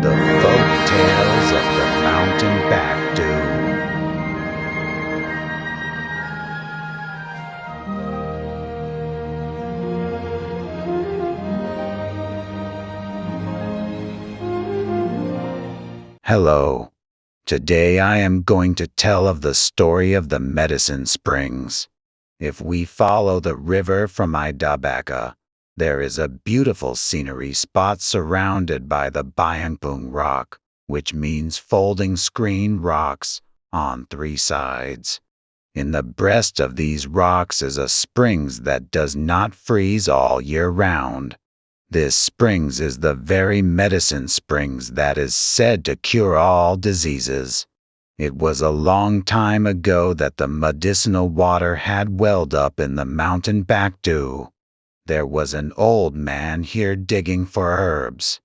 The Folk Tales of the Mountain Backdu. Hello. Today I am going to tell of the story of the medicine springs. If we follow the river from Ido백ha, there is a beautiful scenery spot surrounded by the Byangpung rock, which means folding screen rocks, on 3 sides. In the breast of these rocks is a springs that does not freeze all year round. This springs is the very medicine springs that is said to cure all diseases. It was a long time ago that the medicinal water had welled up in the mountain Backdu. There was an old man here digging for herbs.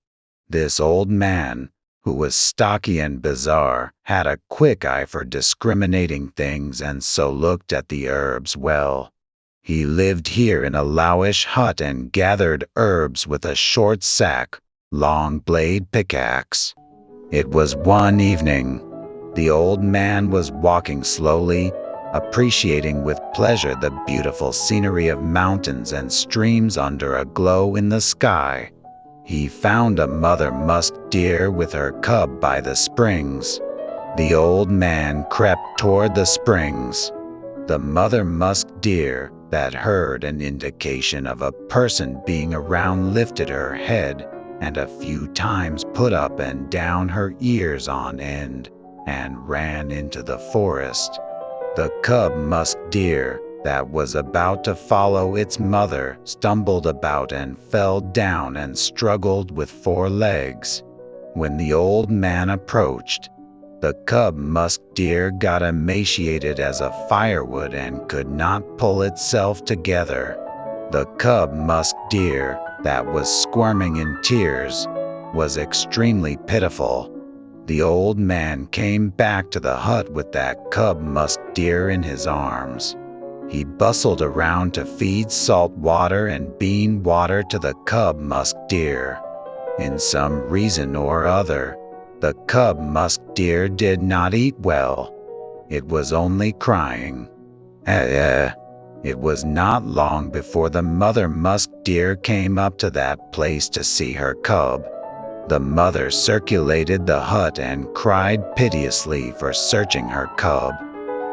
This old man, who was stocky and bizarre, had a quick eye for discriminating things and so looked at the herbs well. He lived here in a lowish hut and gathered herbs with a short sack, long blade pickaxe. It was one evening. The old man was walking slowly, appreciating with pleasure the beautiful scenery of mountains and streams under a glow in the sky. He found a mother musk deer with her cub by the springs. The old man crept toward the springs. The mother musk deer, that heard an indication of a person being around, lifted her head and a few times put up and down her ears on end and ran into the forest. The cub musk deer that was about to follow its mother stumbled about and fell down and struggled with 4 legs. When the old man approached, the cub musk deer got emaciated as a firewood and could not pull itself together. The cub musk deer, that was squirming in tears, was extremely pitiful. The old man came back to the hut with that cub musk deer in his arms. He bustled around to feed salt water and bean water to the cub musk deer. In some reason or other, the cub musk deer did not eat well. It was only crying. It was not long before the mother musk deer came up to that place to see her cub. The mother circulated the hut and cried piteously for searching her cub.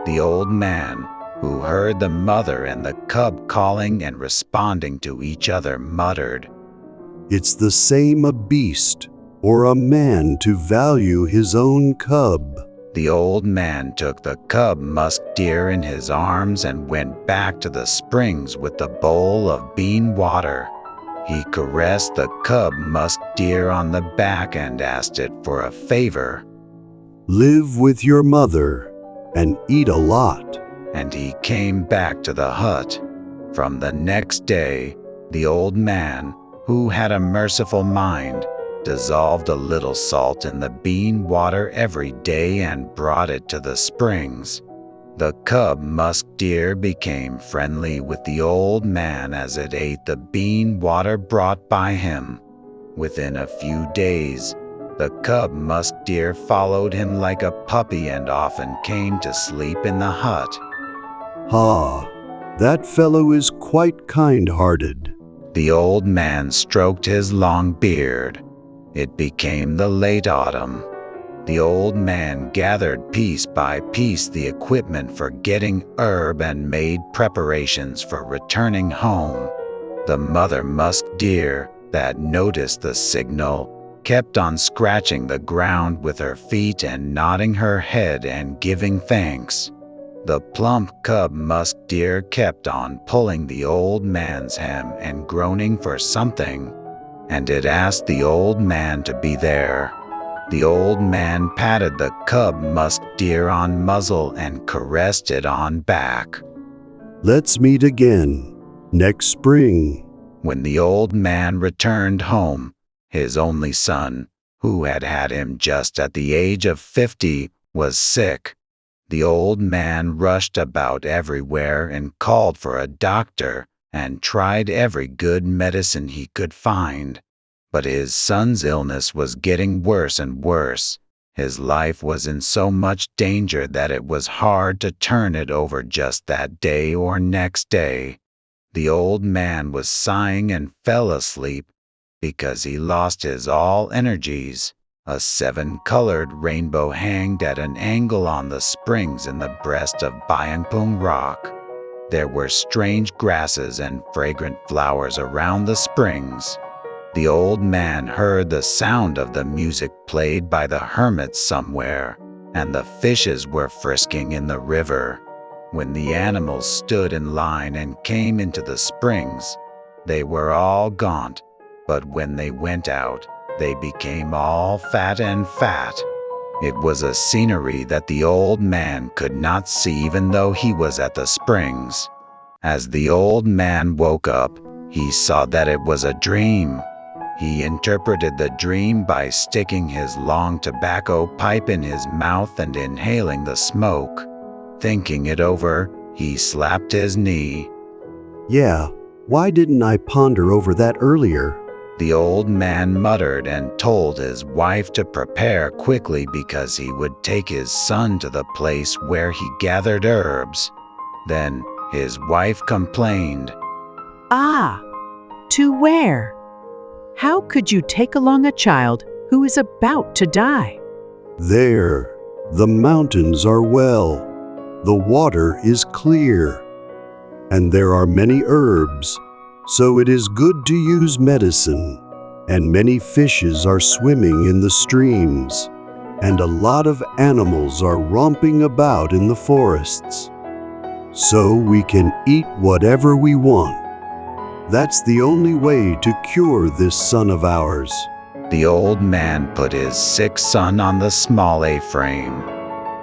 The old man, who heard the mother and the cub calling and responding to each other, muttered, "It's the same a beast or a man to value his own cub." The old man took the cub musk deer in his arms and went back to the springs with the bowl of bean water. He caressed the cub musk deer on the back and asked it for a favor. "Live with your mother and eat a lot." And he came back to the hut. From the next day, the old man, who had a merciful mind, dissolved a little salt in the bean water every day and brought it to the springs. The cub musk deer became friendly with the old man as it ate the bean water brought by him. Within a few days, the cub musk deer followed him like a puppy and often came to sleep in the hut. "Ha, that fellow is quite kind-hearted." The old man stroked his long beard. It became the late autumn. The old man gathered piece by piece the equipment for getting herb and made preparations for returning home. The mother musk deer, that noticed the signal, kept on scratching the ground with her feet and nodding her head and giving thanks. The plump cub musk deer kept on pulling the old man's hem and groaning for something, and it asked the old man to be there. The old man patted the cub musk deer on muzzle and caressed it on back. "Let's meet again next spring." When the old man returned home, his only son, who had had him just at the age of 50, was sick. The old man rushed about everywhere and called for a doctor and tried every good medicine he could find. But his son's illness was getting worse and worse. His life was in so much danger that it was hard to turn it over just that day or next day. The old man was sighing and fell asleep because he lost his all energies. A 7-colored rainbow hanged at an angle on the springs in the breast of Byangpung Rock. There were strange grasses and fragrant flowers around the springs. The old man heard the sound of the music played by the hermits somewhere, and the fishes were frisking in the river. When the animals stood in line and came into the springs, they were all gaunt, but when they went out, they became all fat and fat. It was a scenery that the old man could not see even though he was at the springs. As the old man woke up, he saw that it was a dream. He interpreted the dream by sticking his long tobacco pipe in his mouth and inhaling the smoke. Thinking it over, he slapped his knee. Yeah, why didn't I ponder over that earlier? The old man muttered and told his wife to prepare quickly because he would take his son to the place where he gathered herbs. Then his wife complained. Ah, to where? How could you take along a child who is about to die? There, the mountains are well, the water is clear, and there are many herbs, so it is good to use medicine, and many fishes are swimming in the streams, and a lot of animals are romping about in the forests. So we can eat whatever we want. That's the only way to cure this son of ours. The old man put his sick son on the small A-frame,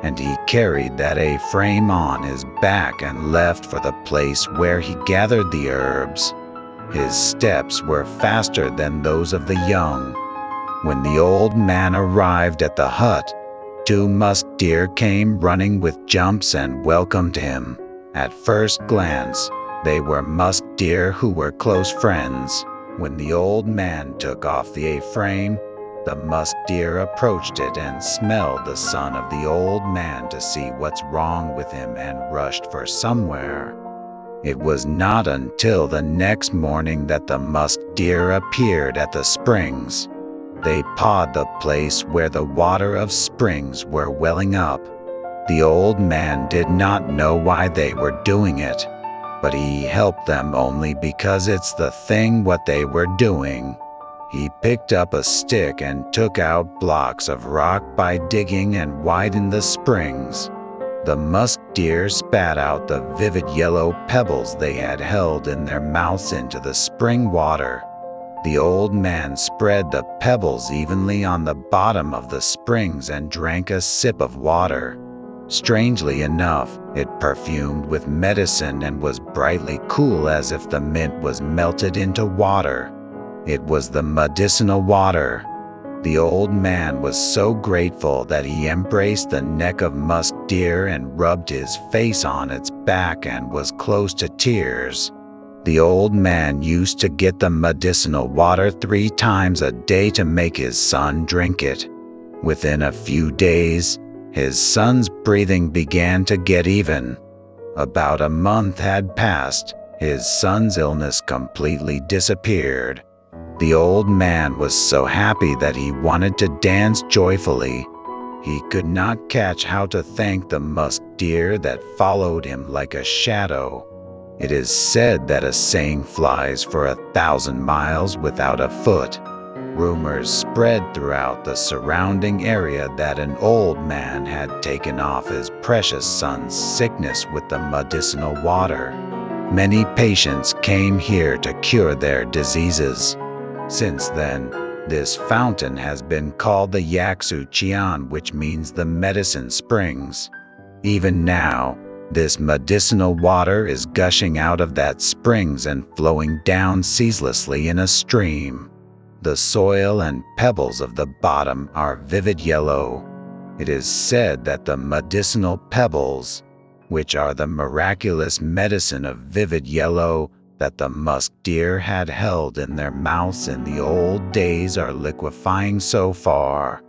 and he carried that A-frame on his back and left for the place where he gathered the herbs. His steps were faster than those of the young. When the old man arrived at the hut, 2 muskdeer came running with jumps and welcomed him. At first glance, they were muskdeer who were close friends. When the old man took off the A-frame, the muskdeer approached it and smelled the son of the old man to see what's wrong with him and rushed for somewhere. It was not until the next morning that the muskdeer appeared at the springs. They pawed the place where the water of springs were welling up. The old man did not know why they were doing it, but he helped them only because it's the thing what they were doing. He picked up a stick and took out blocks of rock by digging and widened the springs. The muskdeer spat out the vivid yellow pebbles they had held in their mouths into the spring water. The old man spread the pebbles evenly on the bottom of the springs and drank a sip of water. Strangely enough, it perfumed with medicine and was brightly cool as if the mint was melted into water. It was the medicinal water. The old man was so grateful that he embraced the neck of muskdeer and rubbed his face on its back and was close to tears. The old man used to get the medicinal water 3 times a day to make his son drink it. Within a few days, his son's breathing began to get even. About a month had passed. His son's illness completely disappeared. The old man was so happy that he wanted to dance joyfully. He could not catch how to thank the muskdeer that followed him like a shadow. It is said that a saying flies for 1,000 miles without a foot. Rumors spread throughout the surrounding area that an old man had taken off his precious son's sickness with the medicinal water. Many patients came here to cure their diseases. Since then, this fountain has been called the Yaksu Cheon, which means the medicine springs. Even now, this medicinal water is gushing out of that springs and flowing down ceaselessly in a stream. The soil and pebbles of the bottom are vivid yellow. It is said that the medicinal pebbles, which are the miraculous medicine of vivid yellow, that the muskdeer had held in their mouths in the old days are liquefying so far